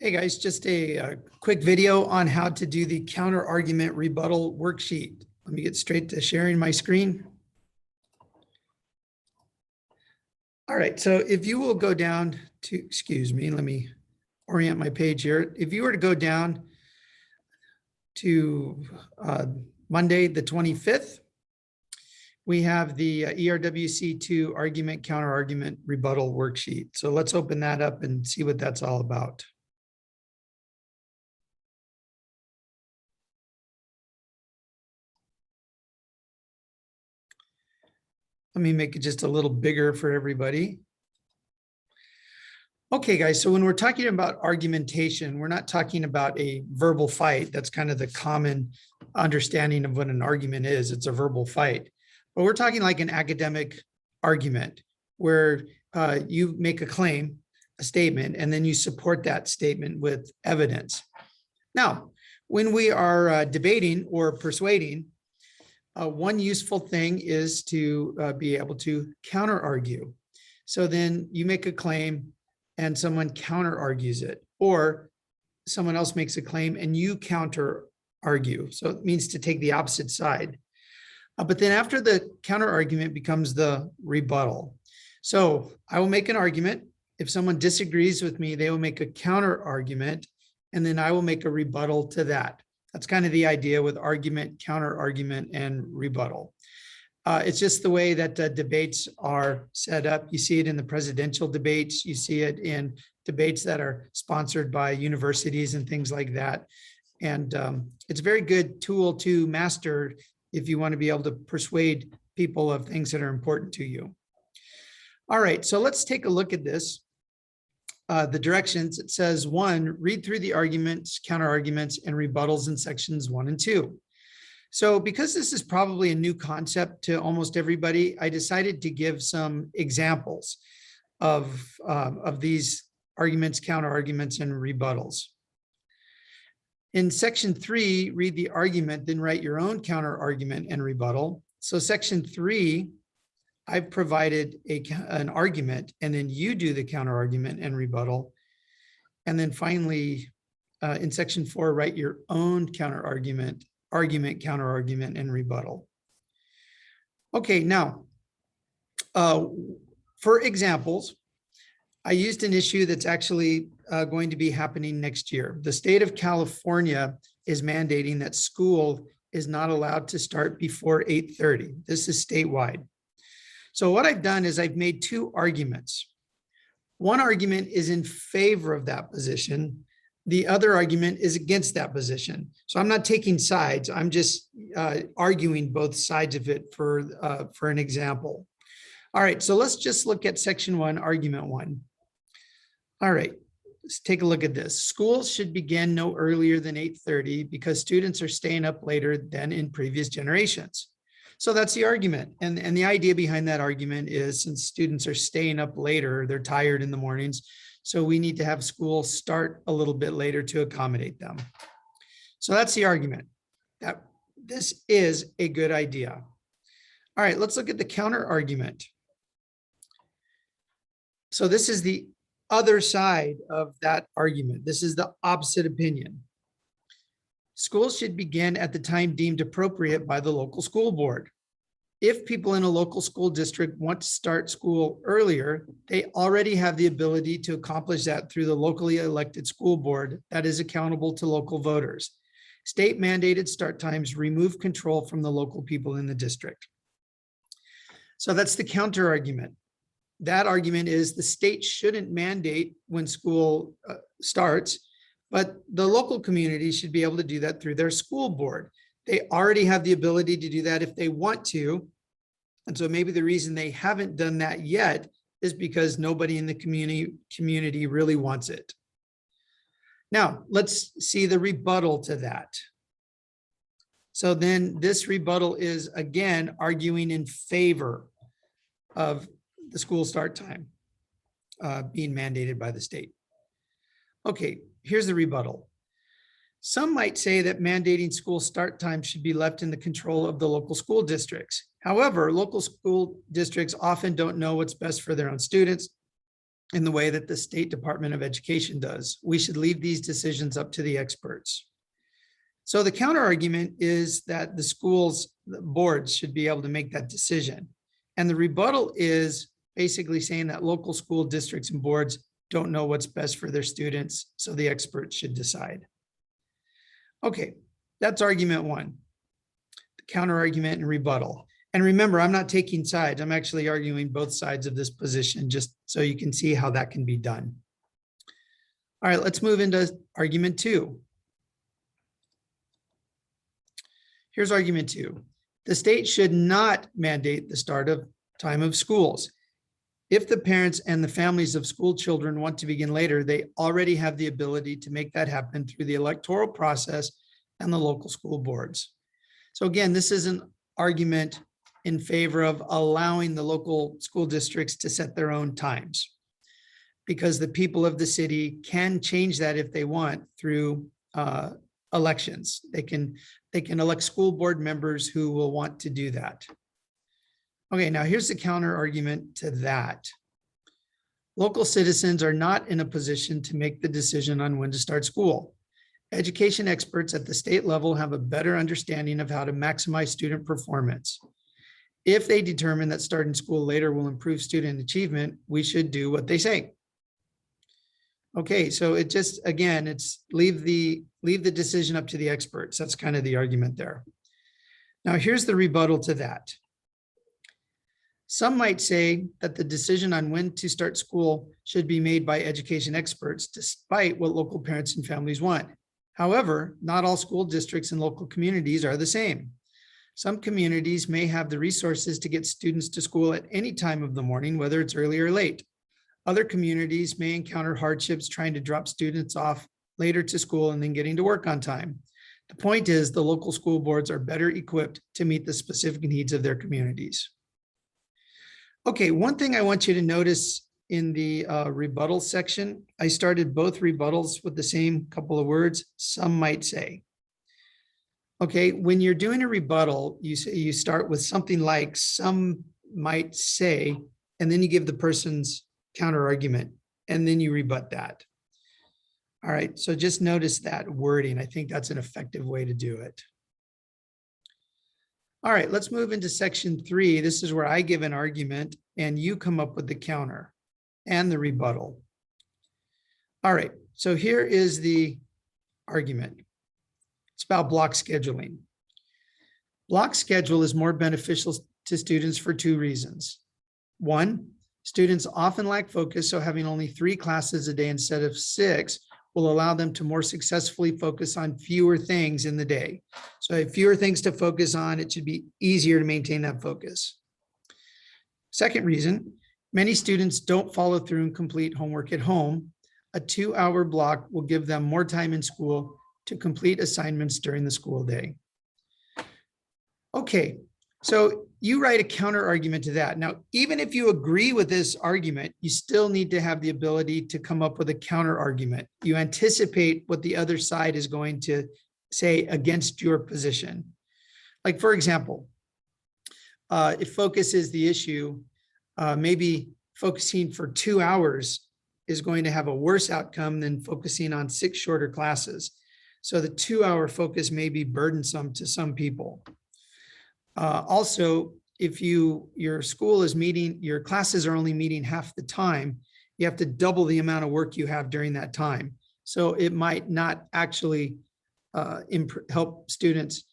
Hey guys, just a quick video on how to do the counter argument rebuttal worksheet. Let me get straight to sharing my screen. All right, so if you will go down to, excuse me, let me orient my page here. If you were to go down to Monday, the 25th, we have the ERWC 2 argument, counter argument rebuttal worksheet. So let's open that up and see what that's all about. Let me make it just a little bigger for everybody. Okay, guys, so when we're talking about argumentation, we're not talking about a verbal fight. That's kind of the common understanding of what an argument is. It's a verbal fight. But we're talking like an academic argument where you make a claim, a statement, and then you support that statement with evidence. Now, when we are debating or persuading, one useful thing is to be able to counter argue. So then you make a claim and someone counter argues it, or someone else makes a claim and you counter argue. So it means to take the opposite side. But then after the counter argument becomes the rebuttal. So I will make an argument. If someone disagrees with me, they will make a counter argument, and then I will make a rebuttal to that. That's kind of the idea with argument, counter argument, and rebuttal. It's just the way that debates are set up. You see it in the presidential debates. You see it in debates that are sponsored by universities and things like that. And it's a very good tool to master if you want to be able to persuade people of things that are important to you. All right, so let's take a look at this. The directions, it says 1, read through the arguments, counter arguments, and rebuttals in sections 1 and 2. So because this is probably a new concept to almost everybody, I decided to give some examples of these arguments, counter arguments, and rebuttals. In section 3, read the argument, then write your own counter argument and rebuttal. So section 3, I've provided an argument, and then you do the counter argument and rebuttal. And then finally, in section 4, write your own counter argument, counter argument, and rebuttal. Okay, now, for examples, I used an issue that's actually going to be happening next year. The state of California is mandating that school is not allowed to start before 8:30. This is statewide. So what I've done is I've made 2 arguments. One argument is in favor of that position. The other argument is against that position. So I'm not taking sides. I'm just arguing both sides of it for an example. All right, so let's just look at section 1, argument 1. All right, let's take a look at this. Schools should begin no earlier than 8:30 because students are staying up later than in previous generations. So that's the argument. And the idea behind that argument is since students are staying up later, they're tired in the mornings, so we need to have school start a little bit later to accommodate them. So that's the argument, that this is a good idea. All right, let's look at the counter argument. So this is the other side of that argument. This is the opposite opinion. Schools should begin at the time deemed appropriate by the local school board. If people in a local school district want to start school earlier, they already have the ability to accomplish that through the locally elected school board that is accountable to local voters. State mandated start times remove control from the local people in the district. So that's the counter argument. That argument is the state shouldn't mandate when school starts, but the local community should be able to do that through their school board. They already have the ability to do that if they want to. And so maybe the reason they haven't done that yet is because nobody in the community really wants it. Now, let's see the rebuttal to that. So then this rebuttal is, again, arguing in favor of the school start time being mandated by the state. Okay, here's the rebuttal. Some might say that mandating school start time should be left in the control of the local school districts. However, local school districts often don't know what's best for their own students, in the way that the State Department of Education does. We should leave these decisions up to the experts. So the counter argument is that the boards should be able to make that decision. And the rebuttal is basically saying that local school districts and boards don't know what's best for their students, so the experts should decide. Okay, that's argument one, the counter argument and rebuttal. And remember, I'm not taking sides. I'm actually arguing both sides of this position, just so you can see how that can be done. All right, let's move into argument two. Here's argument two. The state should not mandate the start of time of schools. If the parents and the families of school children want to begin later, they already have the ability to make that happen through the electoral process and the local school boards. So again, this is an argument in favor of allowing the local school districts to set their own times, because the people of the city can change that if they want through elections. They can elect school board members who will want to do that. Okay, now here's the counter argument to that. Local citizens are not in a position to make the decision on when to start school. Education experts at the state level have a better understanding of how to maximize student performance. If they determine that starting school later will improve student achievement, we should do what they say. Okay, so it just, again, it's leave the decision up to the experts. That's kind of the argument there. Now, here's the rebuttal to that. Some might say that the decision on when to start school should be made by education experts, despite what local parents and families want. However, not all school districts and local communities are the same. Some communities may have the resources to get students to school at any time of the morning, whether it's early or late. Other communities may encounter hardships trying to drop students off later to school and then getting to work on time. The point is, the local school boards are better equipped to meet the specific needs of their communities. Okay, one thing I want you to notice in the rebuttal section, I started both rebuttals with the same couple of words, some might say. Okay, when you're doing a rebuttal, you start with something like some might say, and then you give the person's counter argument, and then you rebut that. All right, so just notice that wording. I think that's an effective way to do it. All right, let's move into section 3. This is where I give an argument and you come up with the counter and the rebuttal. All right, so here is the argument. It's about block scheduling. Block schedule is more beneficial to students for 2 reasons. 1, students often lack focus, so having only 3 classes a day instead of 6 will allow them to more successfully focus on fewer things in the day. So if fewer things to focus on, it should be easier to maintain that focus. Second reason, many students don't follow through and complete homework at home. A 2-hour block will give them more time in school to complete assignments during the school day. Okay, so you write a counter argument to that. Now, even if you agree with this argument, you still need to have the ability to come up with a counter argument. You anticipate what the other side is going to say against your position. Like, for example, if focus is the issue, maybe focusing for 2 hours is going to have a worse outcome than focusing on 6 shorter classes. So the 2-hour focus may be burdensome to some people. Also, if your school is meeting, your classes are only meeting half the time, you have to double the amount of work you have during that time. So it might not actually help students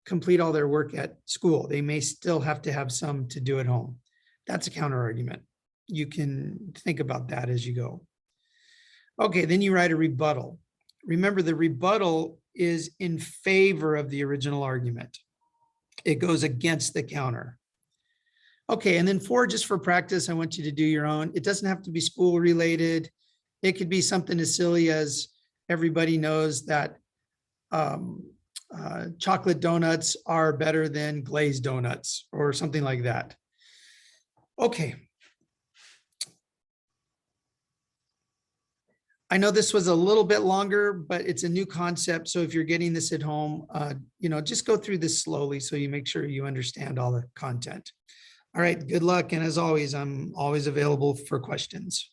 complete all their work at school. They may still have to have some to do at home. That's a counter argument. You can think about that as you go. Okay, then you write a rebuttal. Remember, the rebuttal is in favor of the original argument. It goes against the counter. Okay, and then 4, just for practice, I want you to do your own. It doesn't have to be school related. It could be something as silly as everybody knows that chocolate donuts are better than glazed donuts or something like that. Okay. I know this was a little bit longer, but it's a new concept. So if you're getting this at home, just go through this slowly so you make sure you understand all the content. All right, good luck. And as always, I'm always available for questions.